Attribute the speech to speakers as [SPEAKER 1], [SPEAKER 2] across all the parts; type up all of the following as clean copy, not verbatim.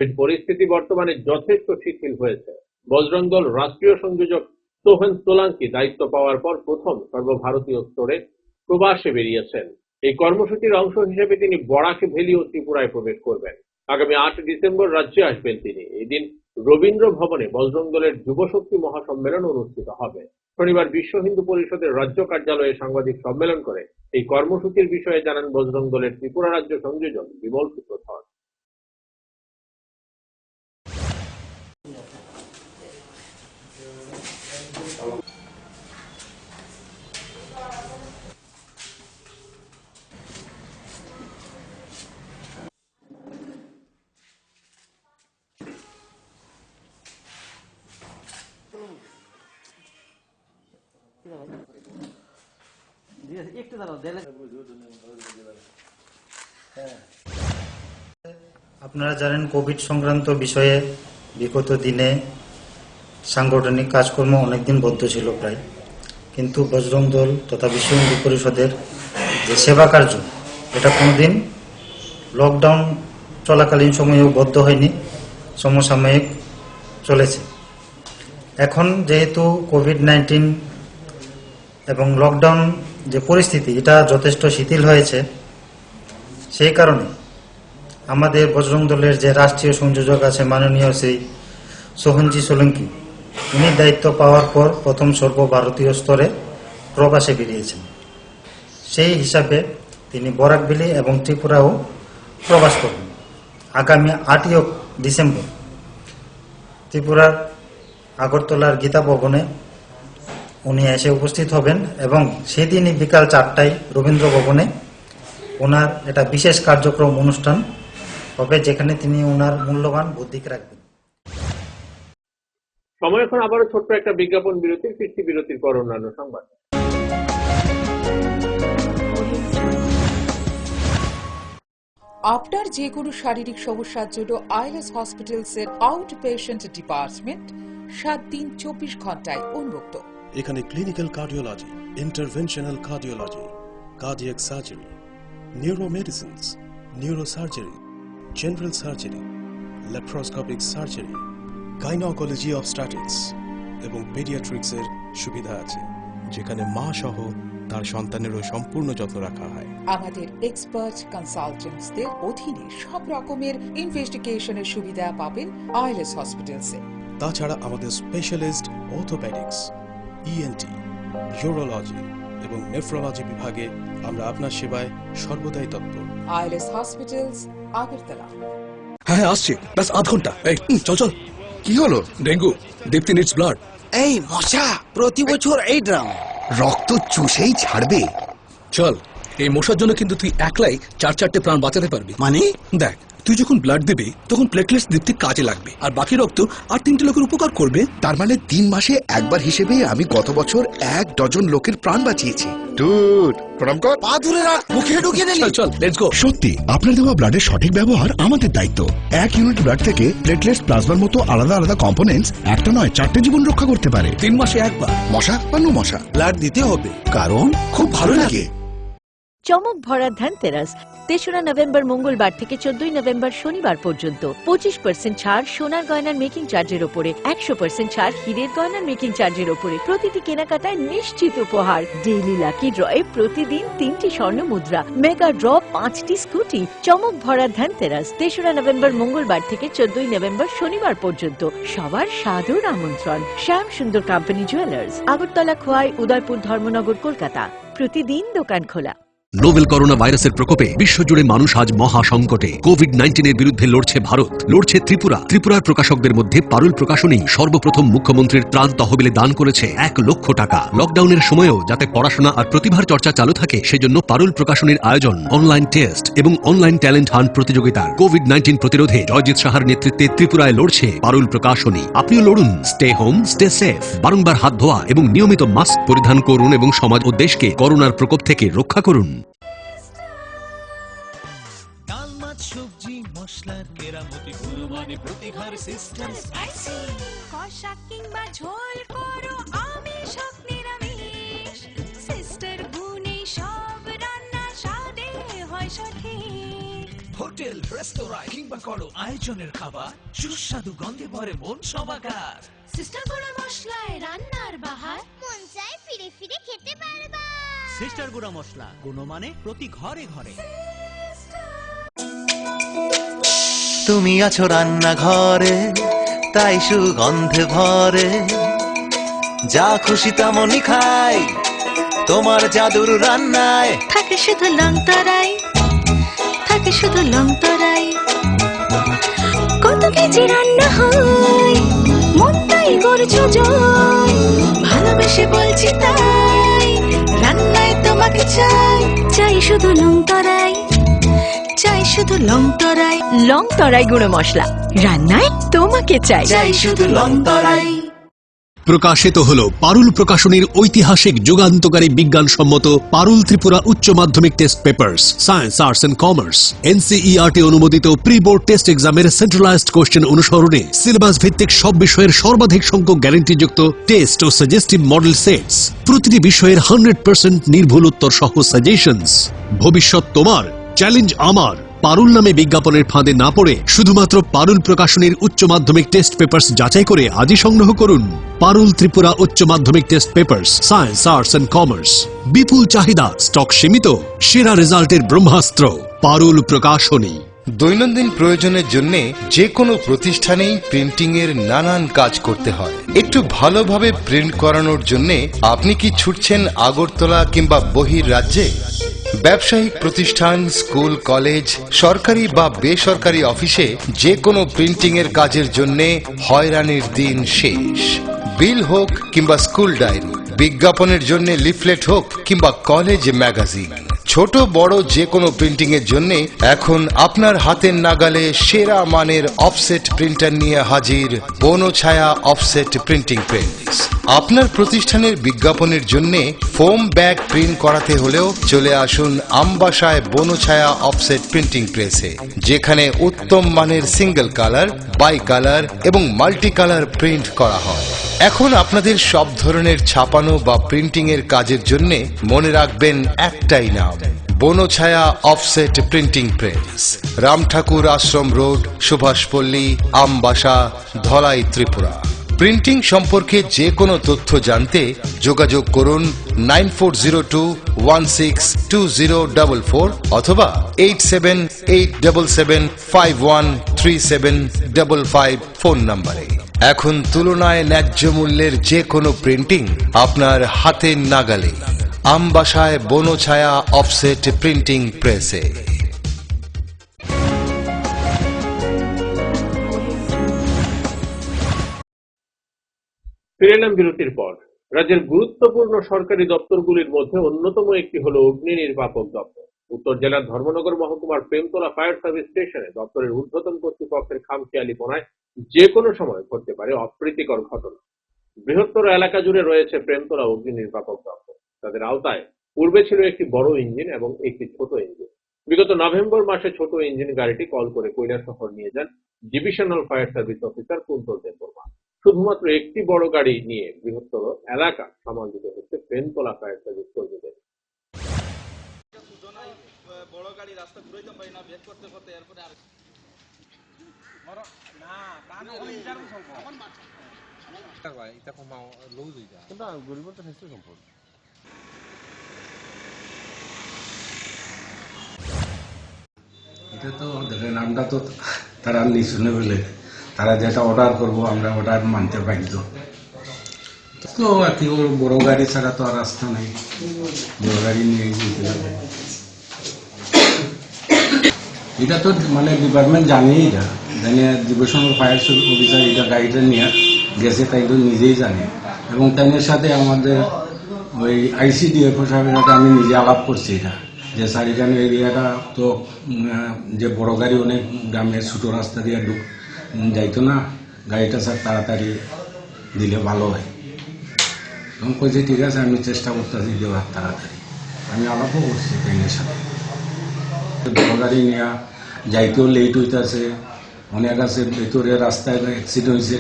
[SPEAKER 1] পরিস্থিতি বর্তমানে যথেষ্ট শিথিল হয়েছে। বজরং দল রাষ্ট্রীয় সংযোজক সোহেন সোলাঙ্কি দায়িত্ব পাওয়ার পর প্রথম সর্বভারতীয় স্তরে প্রবাসে বেরিয়েছেন। এই কর্মসূচির অংশ হিসেবে তিনি বরাক ভ্যালি ও ত্রিপুরায় প্রবেশ করবেন। আগামী 8 ডিসেম্বর রাজ্যে আসবেন তিনি। এদিন রবীন্দ্র ভবনে বজরং দলের যুবশক্তি মহাসম্মেলন অনুষ্ঠিত হবে। শনিবার বিশ্ব হিন্দু পরিষদের রাজ্য কার্যালয়ে সাংবাদিক সম্মেলন করে এই কর্মসূচির বিষয়ে জানান বজরং দলের ত্রিপুরা রাজ্য সংযোজক বিমল সূত্রধর।
[SPEAKER 2] আপনারা জানেন কোভিড সংক্রান্ত বিষয়ে বিগত দিনে সাংগঠনিক কাজকর্ম অনেকদিন বন্ধ ছিল প্রায়, কিন্তু বজরং দল তথা বিশ্ব হিন্দু পরিষদের যে সেবা কার্য এটা কোনোদিন লকডাউন চলাকালীন সময়েও বদ্ধ হয়নি, সমসাময়িক চলেছে। এখন যেহেতু কোভিড-19 এবং লকডাউন যে পরিস্থিতি এটা যথেষ্ট শিথিল হয়েছে, সেই কারণে আমাদের বজরং দলের যে রাষ্ট্রীয় সংযোজক আছে মাননীয় শ্রী সোহেনজি সোলাঙ্কি, উনি দায়িত্ব পাওয়ার পর প্রথম সর্বভারতীয় স্তরে প্রবাসে বেরিয়েছেন। সেই হিসাবে তিনি বরাক ভ্যালি এবং ত্রিপুরাও প্রবাস করবেন। আগামী 8 ডিসেম্বর ত্রিপুরার আগরতলার গীতা ভবনে উনি এসে উপস্থিত হবেন এবং সেদিনই বিকাল 4টায় রবীন্দ্র ভবনে ওনার একটা বিশেষ কার্যক্রম অনুষ্ঠান হবে, যেখানে তিনি ওনার মূল্যবান বুদ্ধি রাখবেন।
[SPEAKER 1] সময় এখন আবারও ছোট্ট একটা বিজ্ঞাপন বিরতির, ফিরতি বিরতির পর অন্যান্য সংবাদ।
[SPEAKER 3] আপনার যে কোনো শারীরিক সমস্যার জন্য আইএলএস হসপিটালসের আউট পেশেন্ট ডিপার্টমেন্ট 7 দিন 24 ঘন্টায় উন্মুক্ত।
[SPEAKER 4] এখানে clinical cardiology, interventional cardiology, cardiac surgery, neuromedicines, neurosurgery, general surgery, laparoscopic surgery, gynaecology obstetrics এবং পেডিয়াট্রিক্সের সুবিধা আছে, যেখানে মা সহ তার সন্তানেরও সম্পূর্ণ যত্ন রাখা হয়।
[SPEAKER 3] আমাদের এক্সপার্ট কনসালটেন্টসদের অধীনে সব রকমের ইনভেস্টিগেশনের সুবিধা পাবেন আইএলএস হসপিটালসে।
[SPEAKER 4] তাছাড়া আমাদের স্পেশালিস্ট অর্থোপেডিক্স, ইএনটি, ইউরোলজি এবং নেফ্রোলজি বিভাগে আমরা আপনার সেবায় সর্বদাই তৎপর।
[SPEAKER 3] ILS hospitals, Agartala.
[SPEAKER 5] হ্যাঁ আসছে, ব্যাস আধ ঘন্টা। এই চল চল।
[SPEAKER 6] কি হলো?
[SPEAKER 5] ডেঙ্গু, দীপ্তি নিডস ব্লাড।
[SPEAKER 6] এই মশা প্রতি বছর এই ড্রাম, রক্ত চুষেই ছাড়বে।
[SPEAKER 5] চল, এই মশার জন্য কিন্তু তুই একলাই 4-4টে প্রাণ বাঁচাতে পারবি।
[SPEAKER 6] মানে
[SPEAKER 5] দেখ, তুই যখন ব্লাড দিবি তখন প্লেটলেটস দীপ্তি কাজে লাগবে, আর বাকি রক্ত আর 3টে লোকের উপকার করবে।
[SPEAKER 6] তার মানে 3 মাসে একবার হিসেবে আমি গত বছর 1 ডজন লোকের প্রাণ বাঁচিয়েছি। ডুড, প্রণাম কর। পা ধরে রাখ, মুখে ঢুকিয়ে দিলি।
[SPEAKER 5] চল চল, লেটস গো।
[SPEAKER 7] সত্যি আপনার দেওয়া ব্লাডের সঠিক ব্যবহার আমাদের দায়িত্ব। 1 ইউনিট ব্লাড থেকে প্লেটলেটস, প্লাজমার মতো আলাদা আলাদা কম্পোনেন্টস একটা নয় 4টে জীবন রক্ষা করতে পারে।
[SPEAKER 5] 3 মাসে একবার।
[SPEAKER 6] মশা বা নো মশা, ব্লাড দিতে হবে, কারণ খুব ভালো লাগে।
[SPEAKER 8] চমক ভরা ধনতেরাস 3রা নভেম্বর মঙ্গলবার থেকে 14 নভেম্বর শনিবার পর্যন্ত 25% ছাড় সোনার গয়নার মেকিং চার্জের উপরে, 100% ছাড় হীরের গয়নার মেকিং চার্জের উপরে। প্রতিটি কেনাকাটায় নিশ্চিত উপহার। ডেইলি লাকি ড্রয়ে প্রতিদিন 3টি স্বর্ণ মুদ্রা, মেগা ড্র 5টি স্কুটি। চমক ভরা ধনতেরাস 3রা নভেম্বর মঙ্গলবার থেকে 14 নভেম্বর শনিবার পর্যন্ত। সবার সাদর আমন্ত্রণ। শ্যাম সুন্দর কোম্পানি জুয়েলার্স, আগরতলা, খোয়াই, উদয়পুর, ধর্মনগর, কলকাতা। প্রতিদিন দোকান খোলা।
[SPEAKER 9] নোভেল করোনা ভাইরাসের প্রকোপে বিশ্বজুড়ে মানুষ আজ মহা সংকটে। কোভিড-19 এর বিরুদ্ধে লড়ছে ভারত, লড়ছে ত্রিপুরা। ত্রিপুরার প্রকাশকদের মধ্যে পারুল প্রকাশনী সর্বপ্রথম মুখ্যমন্ত্রীর ত্রাণ তহবিলে দান করেছে 1 লক্ষ টাকা। লকডাউনের সময়েও যাতে পড়াশোনা আর প্রতিভার চর্চা চালু থাকে, সেজন্য পারুল প্রকাশনীর আয়োজন অনলাইন টেস্ট এবং অনলাইন ট্যালেন্ট হান্ট প্রতিযোগিতার। কোভিড-19 প্রতিরোধে জয়জিৎ সাহার নেতৃত্বে ত্রিপুরায় লড়ছে পারুল প্রকাশনী। আপনিও লড়ুন। Stay home, stay safe. বারংবার হাত ধোয়া এবং নিয়মিত মাস্ক পরিধান করুন এবং সমাজ ও দেশকে করোনার প্রকোপ থেকে রক্ষা করুন।
[SPEAKER 10] সবজি মশলার কেরামতি গুণমানে প্রতিঘর সিস্টেম স্পাইসি কষা কিংবা ঝোল করো আমিষ হোক নিরামিষ সিস্টার গুণে সব রান্না স্বাদে হয় সঠিক। হোটেল হোটেল রেস্তোরাঁ কিংবা করো আয়োজনের খাবার সুস্বাদু গন্ধে ভরে মন সমাকার।
[SPEAKER 11] সিস্টার গুঁড়া মশলায় রান্নার বাহার মন চায় ফিরে ফিরে খেতে পারবা।
[SPEAKER 12] সিস্টার গুঁড়া মশলা, গুণমানে প্রতি ঘরে ঘরে।
[SPEAKER 13] তুমি আছো রান্নাঘরে, তাই সুগন্ধে ভরে, যা খুশি তেমনই খাই তোমার জাদুর রান্নায়।
[SPEAKER 14] থাকে শুধু লং তরাই, থাকে শুধু লং তরাই, কত কেজি রান্না হয় মনটাই করছো জয়। ভালোবেসে বলছি তাই, রান্নায় তোমাকে চাই, চাই শুধু লং তরাই, চাই শুধু লং তরাই।
[SPEAKER 8] লং তরাই গুঁড়ো মশলা, রান্নায় তোমাকে চাই,
[SPEAKER 13] চাই শুধু লং তরাই।
[SPEAKER 9] প্রকাশিত হল পারুল প্রকাশনীর ঐতিহাসিক যুগান্তকারী বিজ্ঞানসম্মত পারুল ত্রিপুরা উচ্চ মাধ্যমিক test papers, science, arts and commerce, NCERT অনুমোদিত প্রি বোর্ড টেস্ট এক্সামের সেন্ট্রালাইজড কোশ্চেন অনুসরণে সিলেবাস ভিত্তিক সব বিষয়ের সর্বাধিক সংখ্যক গ্যারান্টিযুক্ত টেস্ট ও সাজেস্টিভ মডেল সেটস, প্রতিটি বিষয়ের 100% নির্ভুল উত্তর সহ সাজেশনস। ভবিষ্যৎ তোমার, চ্যালেঞ্জ আমার। পারুল নামে বিজ্ঞাপনের ফাঁদে না পড়ে শুধুমাত্র পারুল প্রকাশনীর উচ্চ মাধ্যমিক টেস্ট পেপার্স যাচাই করে আজই সংগ্রহ করুন। পারুল ত্রিপুরা উচ্চ মাধ্যমিক test papers, science, arts and commerce. বিপুল চাহিদা, স্টক সীমিত, সেরা রেজাল্টের ব্রহ্মাস্ত্র পারুল প্রকাশনী।
[SPEAKER 6] দৈনন্দিন প্রয়োজনের জন্য যে কোনো প্রতিষ্ঠানেই প্রিন্টিং এর নানান কাজ করতে হয়। একটু ভালোভাবে প্রিন্ট করানোর জন্য আপনি কি ছুটছেন আগরতলা কিংবা বহির রাজ্যে? ব্যবসায়িক প্রতিষ্ঠান, স্কুল, কলেজ, সরকারি বা বেসরকারি অফিসে যে কোনো প্রিন্টিং এর কাজের জন্য হয়রানির দিন শেষ। বিল হোক কিংবা স্কুল ডায়েরি, বিজ্ঞাপনের জন্য লিফলেট হোক কিংবা কলেজ ম্যাগাজিন, ছোট বড় যে কোনো প্রিন্টিং এর জন্য এখন আপনার হাতের নাগালে সেরা মানের অফসেট প্রিন্টার নিয়ে হাজির বনছায়া অফসেট প্রিন্টিং প্রেস। আপনার প্রতিষ্ঠানের বিজ্ঞাপনের জন্য ফোম ব্যাগ প্রিন্ট করাতে হলেও চলে আসুন আমবাসায় বনছায়া অফসেট প্রিন্টিং প্রেসে, যেখানে উত্তম মানের সিঙ্গেল কালার, বাই কালার এবং মাল্টি কালার প্রিন্ট করা হয়। এখন আপনাদের সব ধরনের ছাপানো বা প্রিন্টিং এর কাজের জন্য মনে রাখবেন একটাই নাম, Bonchhaya offset printing press, Ram Thakur Ashram road, Subhashpalli, Ambassa, Dhalai, Tripura. Printing সম্পর্কে যে কোনো তথ্য জানতে যোগাযোগ করুন 9402162044 অথবা 8787751375 ফোন নম্বরে। এখন তুলনায় ন্যায্য মূল্যের যে কোনো প্রিন্টিং আপনার হাতের নাগালে, আমবাসায় বনছায়া অফসেট প্রিন্টিং প্রেসে।
[SPEAKER 1] ফিরে এলাম বিরতির পর। রাজ্যের গুরুত্বপূর্ণ সরকারি দপ্তরগুলির মধ্যে অন্যতম একটি হলো অগ্নি নির্বাপক দপ্তর। উত্তর জেলার ধর্মনগর মহকুমার প্রেমতলা ফায়ার সার্ভিস স্টেশনে দপ্তরের ঊর্ধ্বতন কর্তৃপক্ষের খামখেয়ালিপনায় যে কোনো সময় ঘটতে পারে অপ্রীতিকর ঘটনা। বৃহত্তর এলাকা জুড়ে রয়েছে প্রেমতলা অগ্নি নির্বাপক দপ্তর। তাদের আওতায় পূর্বে ছিল একটি বড় ইঞ্জিন এবং একটি ছোট ইঞ্জিন। বিগত নভেম্বর মাসে ছোট ইঞ্জিন গাড়িটি কল করে কৈলাসহর নিয়ে যান divisional fire service officer Kuntal Debbarma. শুধুমাত্র একটি বড় গাড়ি নিয়ে বৃহত্তর এলাকা সামাল দিতে হচ্ছে প্রেমতলা ফায়ার সার্ভিস কর্মীদের।
[SPEAKER 15] বড় গাড়ি রাস্তা ঘুরাইতে পারি না, ব্রেক করতে করতে এরপরে আর না কানে ইন্টারভিউ সম্ভব এখন মাছ ভাই এটা কমাও লুজ হই যায় কিন্তু গরিব তো নিশ্চয় সম্ভব।
[SPEAKER 16] এটা তো দেখেন আমরা তো তারা নিশুনে বলে তারা যেটা অর্ডার করবো আমরা অর্ডার মানতে বাধ্য। তো আর কি বড় গাড়ি ছাড়া তো আর রাস্তা নেই, বড় গাড়ি নিয়ে যেতে হবে। এটা তো মানে ডিপার্টমেন্ট জানেই না, জানে ডিভিশনাল ফায়ার অফিসার এটা গাড়িটা নিয়ে গেছে তাই তো নিজেই জানে। এবং তাদের সাথে আমাদের ওই আইসিডিএফ সাহেবের সাথে আমি নিজে আলাপ করছি এটা যে স্যার এখানে এরিয়াটা তো যে বড় গাড়ি অনেক গ্রামের ছোটো রাস্তা দিয়ে যাইতো না, গাড়িটা স্যার তাড়াতাড়ি দিলে ভালো হয়। তখন কইছে ঠিক আছে আমি চেষ্টা করতেছি দেওয়ার তাড়াতাড়ি। আমি আলাপও করছি ট্রেনের সাথে। বড় গাড়ি নেওয়া যাইতেও লেট হইতেছে, অনেক আছে ভেতরে রাস্তায় অ্যাক্সিডেন্ট হয়েছে,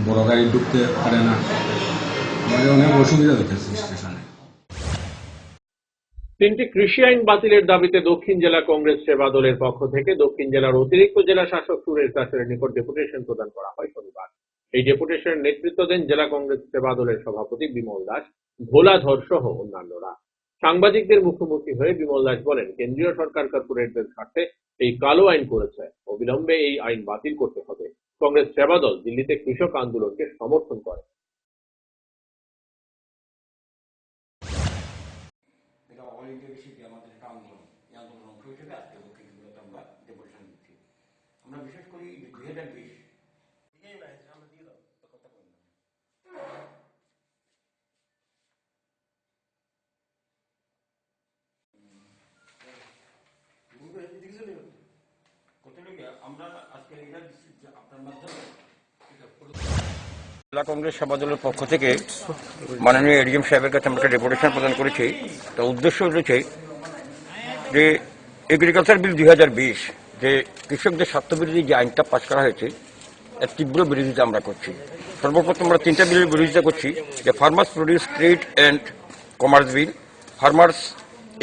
[SPEAKER 16] বড় গাড়ি ঢুকতে পারে না, অনেক অসুবিধা হইতেছে স্টেশনে।
[SPEAKER 1] তিনটি কৃষি আইন বাতিলের দাবিতে দক্ষিণ জেলা কংগ্রেস সেবা দলের পক্ষ থেকে দক্ষিণ জেলার অতিরিক্ত জেলা শাসক সুরেশ দাসের নিকট ডেপুটেশন প্রদান করা হয় শনিবার। এই ডেপুটেশনের নেতৃত্ব দেন জেলা কংগ্রেস সেবা দলের সভাপতি বিমল দাস, ভোলাধর সহ অন্যান্যরা। সাংবাদিকদের মুখোমুখি হয়ে বিমল দাস বলেন, কেন্দ্রীয় সরকার কর্পোরেটদের স্বার্থে এই কালো আইন করেছে, অবিলম্বে এই আইন বাতিল করতে হবে। কংগ্রেস সেবা দল দিল্লিতে কৃষক আন্দোলনকে সমর্থন করে।
[SPEAKER 17] আমরা বিশেষ করি 2020 আমরা আজকে আপনার মাধ্যমে জেলা কংগ্রেস সেবা দলের পক্ষ থেকে মাননীয় এডিএম সাহেবের কাছে আমরা একটা ডেপুটেশন প্রদান করেছি। তার উদ্দেশ্য হচ্ছে যে এগ্রিকালচার বিল 2020 যে কৃষকদের স্বার্থবিরোধী যে আইনটা পাশ করা হয়েছে এর তীব্র বিরোধিতা আমরা করছি। সর্বপ্রথম আমরা তিনটা বিলের বিরোধিতা করছি, যে farmers produce trade and commerce bill, farmers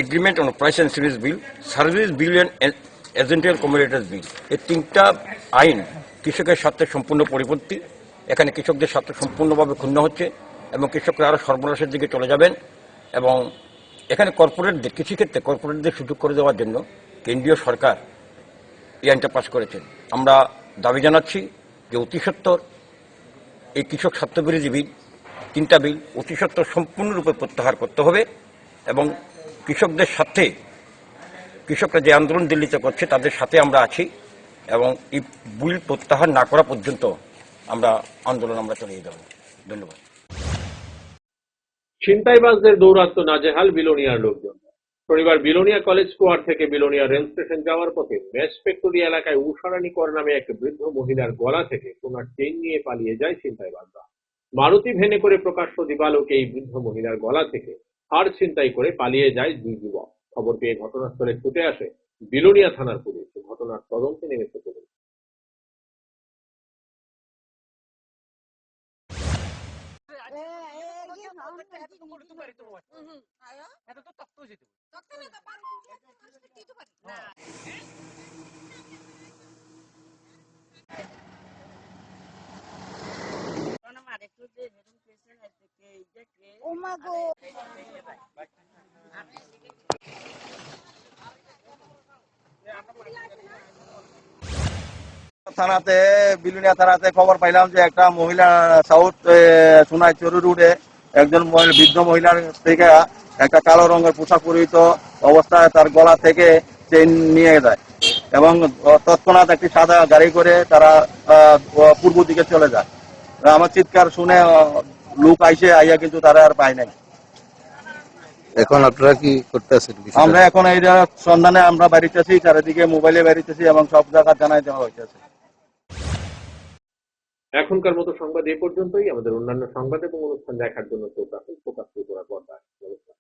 [SPEAKER 17] agreement on price and service bill, service bill and essential commodities bill. এই তিনটা আইন কৃষকের স্বার্থে সম্পূর্ণ পরিপন্থী। এখানে কৃষকদের স্বার্থ সম্পূর্ণভাবে ক্ষুণ্ণ হচ্ছে এবং কৃষকরা আরও সর্বনাশের দিকে চলে যাবেন। এবং এখানে কর্পোরেটদের কৃষিক্ষেত্রে কর্পোরেটদের সুযোগ করে দেওয়ার জন্য কেন্দ্রীয় সরকার এই আইনটা পাশ করেছেন। আমরা দাবি জানাচ্ছি যে অতি সত্বর এই কৃষক স্বার্থবিরোধী বিল, তিনটা বিল অতি সত্বর সম্পূর্ণরূপে প্রত্যাহার করতে হবে এবং কৃষকদের সাথে কৃষকরা যে আন্দোলন দিল্লিতে করছে তাদের সাথে আমরা আছি এবং এই বিল প্রত্যাহার না করা পর্যন্ত আন্দোলন চালিয়ে যাব। ধন্যবাদ।
[SPEAKER 1] ছিনতাইবাজদের দৌরাত্ম্য নাজেহাল বিলোনিয়ার লোকজন। শনিবার বিলোনিয়া কলেজ স্কোয়ার থেকে বিলোনিয়া রেল স্টেশন যাওয়ার পথে মেস ফ্যাক্টরি এলাকায় উষারানী কর নামে এক বৃদ্ধ মহিলার গলা থেকে সোনার চেইন নিয়ে পালিয়ে যায় ছিনতাইবাজরা। মারুতি ভ্যানে করে প্রকাশ্য দিবালোকে এই বৃদ্ধ মহিলার গলা থেকে হার ছিনতাই করে পালিয়ে যায় দুই যুবক। খবর পেয়ে ঘটনাস্থলে ছুটে আসে বিলোনিয়া থানার পুলিশ। ঘটনার তদন্তে নেমেছে পুলিশ।
[SPEAKER 18] থানাতে বিলুনিয়া থানাতে খবর পাইলাম যে একটা মহিলা সাউথ সোনাইচুরি রোডে একজন বৃদ্ধ মহিলার থেকে একটা কালো রঙের পোশাক পরিহিত অবস্থায় তার গলা থেকে চেইন নিয়ে যায় এবং তৎক্ষণাৎ একটি সাদা গাড়ি করে তারা পূর্ব দিকে চলে যায়। আমার চিৎকার শুনে লোক আইয়া কিন্তু তারা আর পায় নাই।
[SPEAKER 19] এখন আপনারা কি করতেছেন?
[SPEAKER 18] আমরা এখন এই সন্ধানে আমরা বেরিয়েছি, চারিদিকে মোবাইলে বেরিয়েছি এবং সব জায়গা জানাই দেওয়া হয়েছে।
[SPEAKER 1] এখনকার মতো সংবাদ এ পর্যন্তই। আমাদের অন্যান্য সংবাদ এবং অনুষ্ঠান দেখার জন্য চোখ রাখুন ফোকাস ত্রিপুরা পর্দায়। নমস্কার।